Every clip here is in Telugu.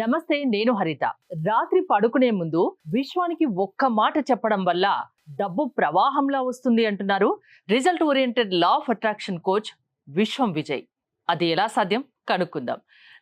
నమస్తే, నేను హరిత. రాత్రి పడుకునే ముందు విశ్వానికి ఒక్క మాట చెప్పడం వల్ల డబ్బు ప్రవాహంలా వస్తుంది అంటున్నారు result oriented law of attraction coach విశ్వం విజయ్. అది ఎలా సాధ్యం కనుక్కుందాం.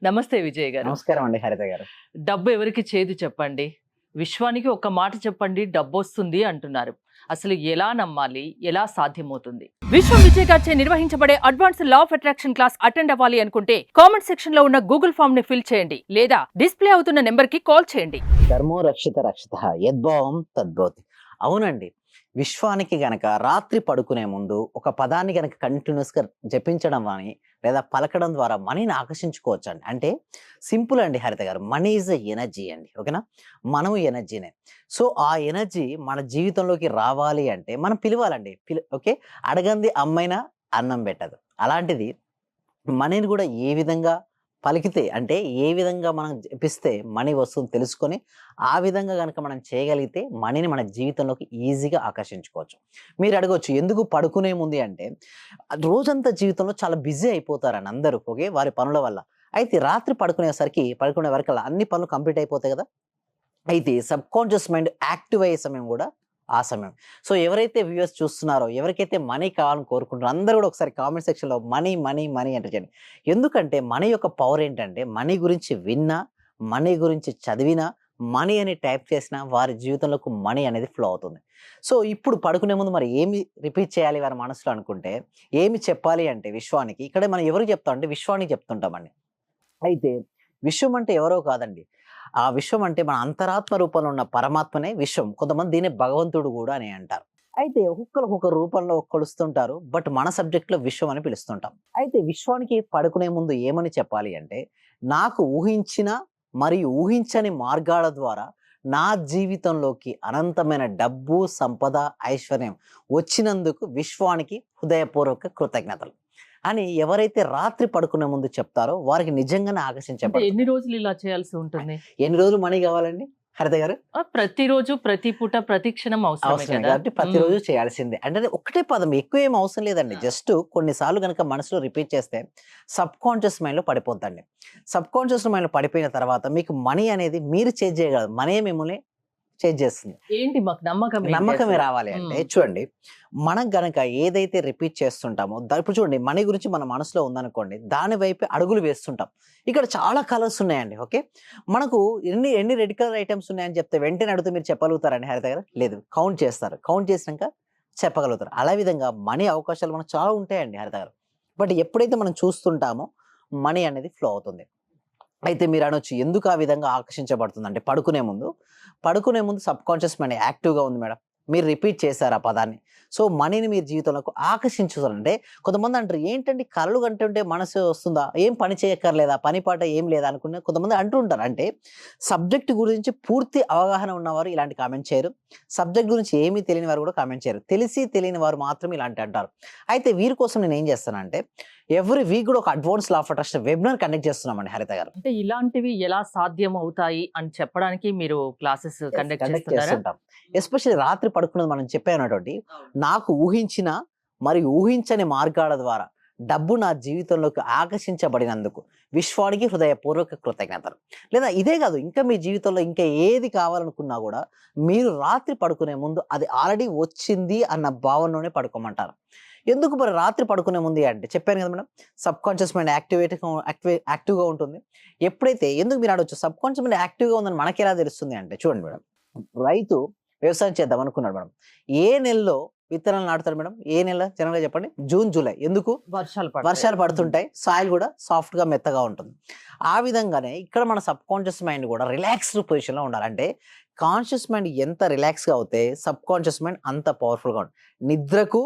నమస్తే విజయ్ గారు. నమస్కారం అండి హరిత గారు. డబ్బు ఎవరికి చేదు చెప్పండి, విశ్వానికి ఒక్క మాట చెప్పండి డబ్బు వస్తుంది అంటున్నారు. అసలు ఎలా నమ్మాలి, ఎలా సాధ్యమవుతుంది? విశ్వం విజయ్ గారిచే నిర్వహించబడే advance law of attraction class attend అవ్వాలి అనుకుంటే కామెంట్ సెక్షన్ లో ఉన్న గూగుల్ ఫామ్ ని ఫిల్ చేయండి, లేదా డిస్ప్లే అవుతున్న నెంబర్ కి కాల్ చేయండి. ధర్మో రక్షిత రక్షిత యద్భావం తద్భవతి. అవునండి, విశ్వానికి గనక రాత్రి పడుకునే ముందు ఒక పదాన్ని గనక కంటిన్యూస్ గా జపించడం అని లేదా పలకడం ద్వారా మనీని ఆకర్షించుకోవచ్చు అండి. అంటే సింపుల్ అండి హరిత గారు, మనీ ఈజ్ ఎ ఎనర్జీ అండి. ఓకేనా, మనము ఎనర్జీనే. సో ఆ ఎనర్జీ మన జీవితంలోకి రావాలి అంటే మనం పిలవాలండి. ఓకే, అడగంది అమ్మైనా అన్నం పెట్టదు. అలాంటిది మనీని కూడా ఏ విధంగా పలికితే, అంటే ఏ విధంగా మనం జపిస్తే మనీ వస్తుంది తెలుసుకొని ఆ విధంగా కనుక మనం చేయగలిగితే మనీని మన జీవితంలోకి ఈజీగా ఆకర్షించుకోవచ్చు. మీరు అడగవచ్చు ఎందుకు పడుకునే ముందు అంటే, రోజంతా జీవితంలో చాలా బిజీ అయిపోతారని అందరూ, ఓకే, వారి పనుల వల్ల. అయితే రాత్రి పడుకునే వరకల్లా అన్ని పనులు కంప్లీట్ అయిపోతాయి కదా. అయితే సబ్ కాన్షియస్ మైండ్ యాక్టివ్ అయ్యే సమయం కూడా ఆ సమయం. సో ఎవరైతే వ్యూవర్స్ చూస్తున్నారో, ఎవరికైతే మనీ కావాలని కోరుకుంటారో అందరూ కూడా ఒకసారి కామెంట్ సెక్షన్లో మనీ మనీ మనీ అంటే చేయండి. ఎందుకంటే మనీ యొక్క పవర్ ఏంటంటే, మనీ గురించి విన్నా, మనీ గురించి చదివినా, మనీ అని టైప్ చేసినా వారి జీవితంలోకి మనీ అనేది ఫ్లో అవుతుంది. సో ఇప్పుడు పడుకునే ముందు మరి ఏమి రిపీట్ చేయాలి వారి మనసులో అనుకుంటే, ఏమి చెప్పాలి అంటే విశ్వానికి, ఇక్కడ మనం ఎవరికి చెప్తాం అంటే విశ్వానికి చెప్తుంటామండి. అయితే విశ్వం అంటే ఎవరో కాదండి, ఆ విశ్వం అంటే మన అంతరాత్మ రూపంలో ఉన్న పరమాత్మనే విశ్వం. కొంతమంది దీన్ని భగవంతుడు కూడా అని అంటారు. అయితే ఒక్కొక్కరు ఒక్కొక్క రూపంలో కొలుస్తుంటారు, బట్ మన సబ్జెక్ట్ లో విశ్వం అని పిలుస్తుంటాం. అయితే విశ్వానికి పడుకునే ముందు ఏమని చెప్పాలి అంటే, నాకు ఊహించిన మరియు ఊహించని మార్గాల ద్వారా నా జీవితంలోకి అనంతమైన డబ్బు, సంపద, ఐశ్వర్యం వచ్చినందుకు విశ్వానికి హృదయపూర్వక కృతజ్ఞతలు అని ఎవరైతే రాత్రి పడుకునే ముందు చెప్తారో వారికి నిజంగానే అంటే ఆకర్షించబడతారు. ఎన్ని రోజులు ఇలా చేయాల్సి ఉంటుంది? ఎన్ని రోజులు మనీ కావాలండి హరిత గారు? ప్రతిరోజు, ప్రతి పూట, ప్రతి క్షణం అవసరమే అవసరమే కదా. కాబట్టి ప్రతిరోజు చేయాల్సిందే. అంటే అది ఒకటే పదం, ఎక్కువ ఏం అవసరం లేదండి. జస్ట్ కొన్నిసార్లు కనుక మనసులో రిపీట్ చేస్తే సబ్ కాన్షియస్ మైండ్ లో పడిపోద్దండి. సబ్ కాన్షియస్ మైండ్ లో పడిపోయిన తర్వాత మీకు మనీ అనేది మీరు చేంజ్ చేయగలరు, మనీ మిమ్మల్ని చేంజ్ చేస్తుంది. ఏంటి మాకు నమ్మకం ఏంటి నమ్మకమే అసలు? రావాలి అంటే మ్మ్. చూడండి, మనం గనక ఏదైతే రిపీట్ చేస్తుంటామో ఇప్పుడు చూడండి, మనీ గురించి మన మనసులో ఉందనుకోండి, దాని వైపు అడుగులు వేస్తుంటాం. ఇక్కడ చాలా కలర్స్ ఉన్నాయండి. ఓకే, మనకు ఎన్ని ఎన్ని రెడ్ కలర్ ఐటమ్స్ ఉన్నాయని చెప్తే వెంటనే అడిగితే మీరు చెప్పగలుగుతారండి హరిత గారు? లేదు, కౌంట్ చేస్తారు. కౌంట్ చేసినాక చెప్పగలుగుతారు. అలా విధంగా మనీ అవకాశాలు మనకు చాలా ఉంటాయండి హరిత గారు. బట్ ఎప్పుడైతే మనం చూస్తుంటామో మనీ అనేది ఫ్లో అవుతుంది. అయితే మీరు అనొచ్చు ఎందుకు ఆ విధంగా ఆకర్షించబడుతుంది అంటే, పడుకునే ముందు సబ్ కాన్షియస్ మైండ్ యాక్టివ్గా ఉంది మేడం. మీరు రిపీట్ చేశారు ఆ పదాన్ని. సో మనీని మీరు జీవితంలోకి ఆకర్షించాలంటే, కొంతమంది అంటారు ఏంటంటే కలలు కంటుంటే మనసు వస్తుందా, ఏం పని చేయక్కర్లేదా, పని పాట ఏం లేదా అనుకునే కొంతమంది అంటుంటారు. అంటే సబ్జెక్ట్ గురించి పూర్తి అవగాహన ఉన్నవారు ఇలాంటి కామెంట్ చేయరు, సబ్జెక్ట్ గురించి ఏమీ తెలియని వారు కూడా కామెంట్ చేయరు, తెలిసి తెలియని వారు మాత్రం ఇలాంటి అంటారు. అయితే వీరి కోసం నేను ఏం చేస్తానంటే, ఎవ్రీ వీక్ కూడా ఒక advance law of attraction webinar conduct చేస్తున్నామండి హరిత గారు. అంటే ఇలాంటివి ఎలా సాధ్యం అవుతాయి అని చెప్పడానికి మీరు క్లాసెస్ కండక్ట్ చేస్తున్నారా? చేస్తుంటాం. ఎస్పెషల్లీ రాత్రి పడుకున్నది మనం చెప్పానటువంటి, నాకు ఊహించిన మరియు ఊహించని మార్గాల ద్వారా డబ్బు నా జీవితంలోకి ఆకర్షించబడినందుకు విశ్వానికి హృదయపూర్వక కృతజ్ఞతలు. లేదా ఇదే కాదు, ఇంకా మీ జీవితంలో ఇంకా ఏది కావాలనుకున్నా కూడా మీరు రాత్రి పడుకునే ముందు అది ఆల్రెడీ వచ్చింది అన్న భావనలోనే పడుకోమంటారు. ఎందుకు మరి రాత్రి పడుకునే ముందు అంటే చెప్పాను కదా మేడం, సబ్ కాన్షియస్ మైండ్ యాక్టివ్గా ఉంటుంది. ఎప్పుడైతే, ఎందుకు మీరు ఆడవచ్చు సబ్ కాన్షియస్ మైండ్ యాక్టివ్గా ఉందని మనకి ఎలా తెలుస్తుంది అంటే, చూడండి మేడం, రైతు వ్యవసాయం చేద్దాం అనుకున్నాడు మేడం. ఏ నెలలో విత్తనాలు నాటుతాడు మేడం? ఏ నెల జనరల్గా చెప్పండి? June, July. ఎందుకు? వర్షాలు పడుతుంటాయి, సాయిల్ కూడా సాఫ్ట్ గా మెత్తగా ఉంటుంది. ఆ విధంగానే ఇక్కడ మన సబ్ కాన్షియస్ మైండ్ కూడా రిలాక్స్డ్ పొజిషన్ లో ఉండాలి. అంటే కాన్షియస్ మైండ్ ఎంత రిలాక్స్ గా అవుతే సబ్ కాన్షియస్ మైండ్ అంత పవర్ఫుల్ గా ఉంటుంది. నిద్రకు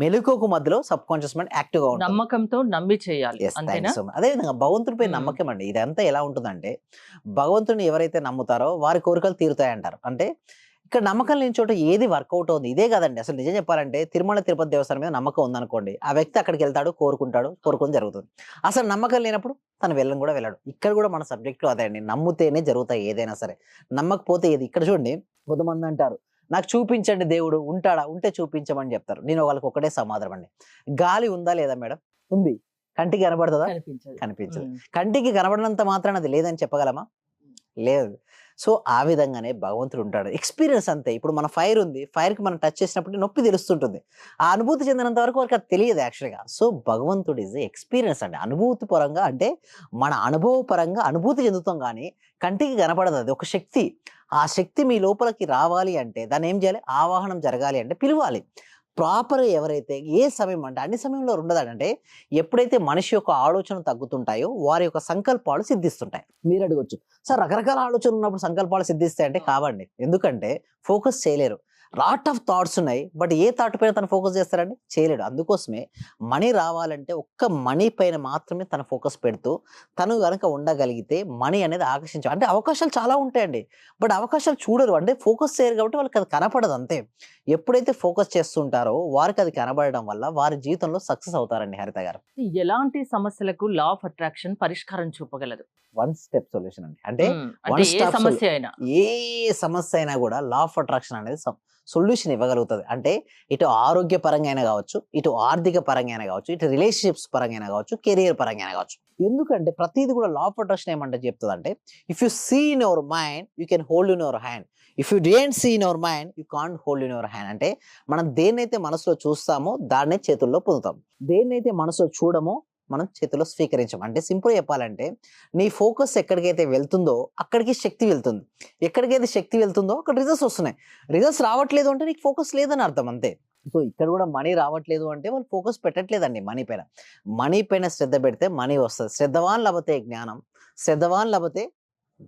మెలకువకు మధ్యలో సబ్ కాన్షియస్ మైండ్ యాక్టివ్ గా ఉంటుంది. నమ్మకంతో నమ్మి చేయాలి, Yes, thank you అంతేనా? so much. అదే విధంగా భగవంతుడిపై మ్మ్. నమ్మకం అండి. ఇదంతా ఎలా ఉంటుందంటే, భగవంతుడిని ఎవరైతే నమ్ముతారో వారి కోరికలు తీరుతాయి అంటారు. అంటే ఇక్కడ నమ్మకం లేని చోట ఏది వర్కౌట్ అవుతుంది. ఇదే కాదండి, అసలు నిజం చెప్పాలంటే తిరుమల తిరుపతి దేవస్థానం మీద నమ్మకం ఉందనుకోండి, ఆ వ్యక్తి అక్కడికి వెళ్తాడు, కోరుకుని జరుగుతుంది. అసలు నమ్మకం లేనప్పుడు తను వెళ్ళడు. ఇక్కడ కూడా మన సబ్జెక్టు అదే అండి, నమ్ముతేనే జరుగుతాయి ఏదైనా సరే, నమ్మకపోతే ఏది. ఇక్కడ చూడండి, కొంతమంది అంటారు నాకు చూపించండి దేవుడు ఉంటాడా, ఉంటే చూపించమని చెప్తారు. నేను వాళ్ళకి ఒకటే సమాధానం అండి, గాలి ఉందా లేదా మేడం? ఉంది. కంటికి కనబడుతుందా? కనిపించదు. కనిపించదు. ఉమ్. కంటికి కనబడినంత మాత్రాన అది లేదని చెప్పగలమా? లేదు. సో, ఆ విధంగానే భగవంతుడు ఉంటాడు. ఎక్స్‌పీరియన్స్ అంతే. ఇప్పుడు మన ఫైర్ ఉంది. ఫైర్‌కి మనం టచ్ చేసినప్పుడు నొప్పి తెలుస్తుంటుంది. ఆ అనుభూతి చెందినంత వరకు వారికి అది తెలియదు యాక్చువల్‌గా. సో, భగవంతుడు ఈస్ ఎక్స్‌పీరియన్స్ అండి. అనుభూతి పరంగా అంటే మన అనుభవ పరంగా అనుభూతి చెందుతాం గానీ, కంటికి కనపడదు అది. ఒక శక్తి. ఆ శక్తి మీ లోపలికి రావాలి అంటే దాన్ని ఏం చేయాలి? ఆవాహనం జరగాలి అంటే పిలవాలి. ప్రాపర్‌గా ఎవరైతే ఏ సమయం అంటే అన్ని సమయంలో ఉండదండి. అంటే ఎప్పుడైతే మనిషి యొక్క ఆలోచనలు తగ్గుతుంటాయో వారి యొక్క సంకల్పాలు సిద్ధిస్తుంటాయి. మీరు అడగొచ్చు, సార్ రకరకాల ఆలోచనలు ఉన్నప్పుడు సంకల్పాలు సిద్ధిస్తాయంటే కావండి. ఎందుకంటే ఫోకస్ చేయలేరు. లాట్ ఆఫ్ థాట్స్ ఉన్నాయి. బట్ ఏ థాట్ పైన తను ఫోకస్ చేస్తారండి? చేయలేడు. అందుకోసమే మనీ రావాలంటే ఒక్క మనీ పైన మాత్రమే తన ఫోకస్ పెడుతూ తను గనక ఉండగలిగితే మనీ అనేది అంటే అవకాశాలు చాలా ఉంటాయండి. బట్ అవకాశాలు చూడరు. అంటే ఫోకస్ చేయరు కాబట్టి వాళ్ళకి అది కనపడదు అంతే. ఎప్పుడైతే ఫోకస్ చేస్తుంటారో వారికి అది కనబడడం వల్ల వారి జీవితంలో సక్సెస్ అవుతారండి హరిత గారు. ఎలాంటి సమస్యలకు లా ఆఫ్ అట్రాక్షన్ పరిష్కారం చూపగలదు? వన్ స్టెప్ సొల్యూషన్ అండి. అంటే అంటే వన్ ఏ స్టాప్ సమస్య అయినా. ఏ సమస్య అయినా కూడా లా ఆఫ్ అట్రాక్షన్ అనేది సొల్యూషన్ ఇవ్వగలుగుతది. అంటే ఇటు ఆరోగ్య పరంగా అయినా కావచ్చు, ఇటు ఆర్థిక పరంగా అయినా కావచ్చు, ఇటు రిలేషన్‌షిప్స్ పరంగా అయినా కావచ్చు, కెరియర్ పరంగా అయినా కావచ్చు. ఎందుకంటే ప్రతీది కూడా లా ఆఫ్ అట్రాక్షన్ ఏమంటే చెప్తదంటే, if you see in your mind you can hold in your hand. If you didn't see in your mind you can't hold in your hand. అంటే మనం దేన్నైతే మనసులో చూస్తామో దాన్నే చేతుల్లో పొందుతాం. దేన్నైతే మనసులో చూడమో మనం చేతిలో స్వీకరించం. అంటే సింపుల్‌గా చెప్పాలంటే నీ ఫోకస్ ఎక్కడికైతే వెళ్తుందో అక్కడికి శక్తి వెళ్తుంది. ఎక్కడికైతే శక్తి వెళ్తుందో అక్కడ రిజల్ట్స్ వస్తున్నాయి. రిజల్ట్స్ రావట్లేదు అంటే నీకు ఫోకస్ లేదని అర్థం అంతే. సో, ఇక్కడ కూడా మనీ రావట్లేదు అంటే వాళ్ళు ఫోకస్ పెట్టట్లేదండి మనీ పైన. మనీ పైన శ్రద్ధ పెడితే మనీ వస్తది. శ్రద్ధవాన్ లభతే జ్ఞానం, శ్రద్ధవాన్ లభతే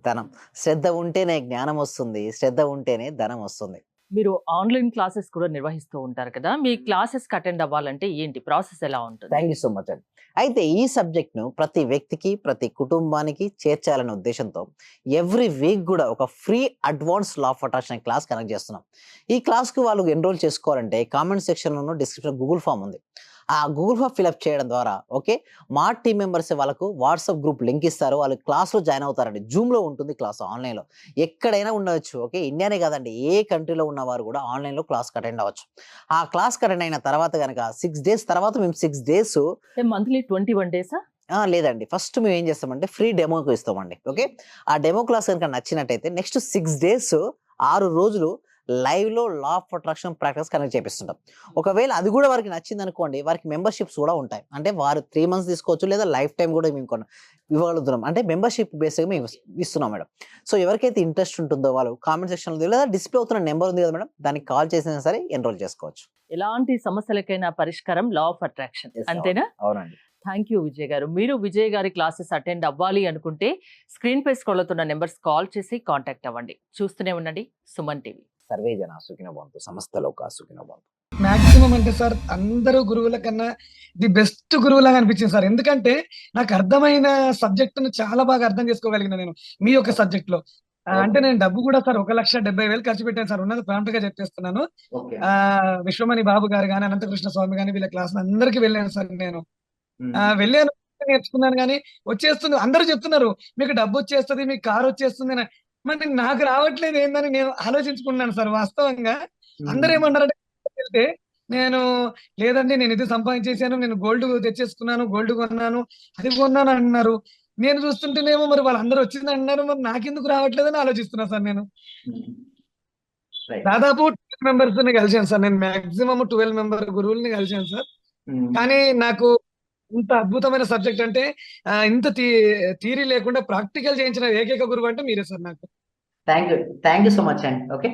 ధనం. శ్రద్ధ ఉంటేనే జ్ఞానం వస్తుంది. శ్రద్ధ ఉంటేనే ధనం వస్తుంది. మీరు ఆన్‌లైన్ క్లాసెస్ కూడా నిర్వహిస్తూ ఉంటారు కదా! మీ క్లాసెస్‌కి అటెండ్ అవ్వాలంటే ఏంటి? ప్రాసెస్ ఎలా ఉంటుంది? థ్యాంక్ యూ సో మచ్ అండి. అయితే ఈ సబ్జెక్ట్‌ను ప్రతి వ్యక్తికి, ప్రతి కుటుంబానికి చేర్చాలనే ఉద్దేశ్యంతో ఎవ్రీ వీక్ గూడా ఒక free advance law of attraction class conduct చేస్తున్నాం. ఈ క్లాస్‌కి వాళ్ళు ఎన్రోల్ చేసుకోవాలంటే కామెంట్ సెక్షన్‌లోను, డిస్క్రిప్షన్‌లో గూగుల్ ఫార్మ్ ఉంది. ఆ గూగుల్ ఫార్మ్ ఫిలప్ చేయడం ద్వారా మా టీమ్ మెంబర్స్ వాళ్ళకు వాట్సాప్ గ్రూప్ లింక్ ఇస్తారు. వాళ్ళు క్లాస్‌లో జాయిన్ అవుతారండి. జూమ్‌లో ఉంటుంది క్లాస్ ఆన్‌లైన్‌లో. ఎక్కడైనా ఉండొచ్చు. ఇండియానే కాదండి. ఏ కంట్రీలో ఉన్నవారు కూడా ఆన్‌లైన్‌లో క్లాస్‌కి అటెండ్ అవ్వచ్చు. ఆ క్లాస్‌కి అటెండ్ అయిన తర్వాత గనక 6 డేస్ తర్వాత మేము 6 డేస్ అంటే మంత్లీ 21 డేసా? లేదండి. ఫస్ట్ మేము ఏం చేస్తామంటే ఫ్రీ డెమోకి ఇస్తామండి. ఆ డెమో క్లాస్ గనుక నచ్చినట్టయితే నెక్స్ట్ 6 డేస్ 6 రోజులు లైవ్‌లో law of attraction practice conduct చేపిస్తుంటాం. ఒకవేళ అది కూడా వారికి నచ్చిందనుకోండి వారికి మెంబర్‌షిప్స్ కూడా ఉంటాయి. అంటే వారు 3 మంత్స్ తీసుకోవచ్చు లేదా లైఫ్ టైమ్ కూడా మేము ఇవ్వగలుగుతున్నాం. అంటే మెంబర్‌షిప్ బేస్‌గా మేము ఇస్తున్నాం మేడం. సో, ఎవరికైతే ఇంట్రెస్ట్ ఉంటుందో వాళ్ళు కామెంట్ సెక్షన్‌లో లేదా డిస్‌ప్లే అవుతున్న నంబర్ ఉంది కదా మేడం, దానికి కాల్ చేసినా సరే ఎన్రోల్ చేసుకోవచ్చు. ఎలాంటి సమస్యలకైనా పరిష్కారం లా ఆఫ్ అట్రాక్షన్. అంతేనా? అవునండి. థ్యాంక్ యూ విజయ్ గారు. మీరు విజయ్ గారి క్లాసెస్ అటెండ్ అవ్వాలి అనుకుంటే స్క్రీన్‌పై స్క్రోల్ అవుతున్న నంబర్స్ కాల్ చేసి కాంటాక్ట్ అవ్వండి. చూస్తూనే ఉండండి సుమన్ టీవీ. సర్వే జన సుఖినో భవంతు. సమస్త లోకా సుఖినో భవంతు. మాక్సిమం అంటే సార్ అందరూ గురువుల కన్నా ది బెస్ట్ గురువులాగా అనిపించింది సార్. ఎందుకంటే నాకు అర్థమైన సబ్జెక్ట్‌ను చాలా బాగా అర్థం చేసుకోగలిగిన నేను మీ యొక్క సబ్జెక్ట్‌లో. అంటే నేను డబ్బు కూడా సార్ 1,70,000 ఖర్చు పెట్టాను సార్. ఉన్నది ప్రాంప్ట్‌గా చెప్పేస్తున్నాను. ఓకే. విశ్వమణి బాబు గారు గాని, అనంతకృష్ణ స్వామి గాని వీళ్ళ క్లాస్‌లు అందరికి వెళ్ళాను సార్ నేను. వెళ్ళాను, నేర్చుకున్నాను గాని వచ్చేస్తుంది. అందరూ చెప్తున్నారు మీకు డబ్బొచ్చేస్తది, మీకు కారొచ్చేస్తుంది అని. మరి నాకు రావట్లేదు ఏందని నేను ఆలోచించుకున్నాను సార్ వాస్తవంగా. అందరేమన్నారంటే వెళ్తే నేను లేదండి నేను ఇది సంపాదించేసాను, నేను గోల్డ్ తెచ్చేసుకున్నాను, గోల్డ్ కొన్నాను, అది కొన్నాను అంటున్నారు. నేను చూస్తుంటేనేమో మరి వాళ్ళందరూ వచ్చిందంటున్నారు. మరి నాకెందుకు రావట్లేదని ఆలోచిస్తున్నా సార్ నేను. దాదాపు 12 మెంబర్స్‌ని కలిసాను సార్. నేను మాక్సిమం 12 మెంబర్ గురువుల్ని కలిసాను సార్. కానీ నాకు ఇంత అద్భుతమైన సబ్జెక్ట్ అంటే ఇంత థియరీ లేకుండా ప్రాక్టికల్ చేయించిన ఏకైక గురువు అంటే మీరే సార్ నాకు. థ్యాంక్ యూ సో మచ్ అండి.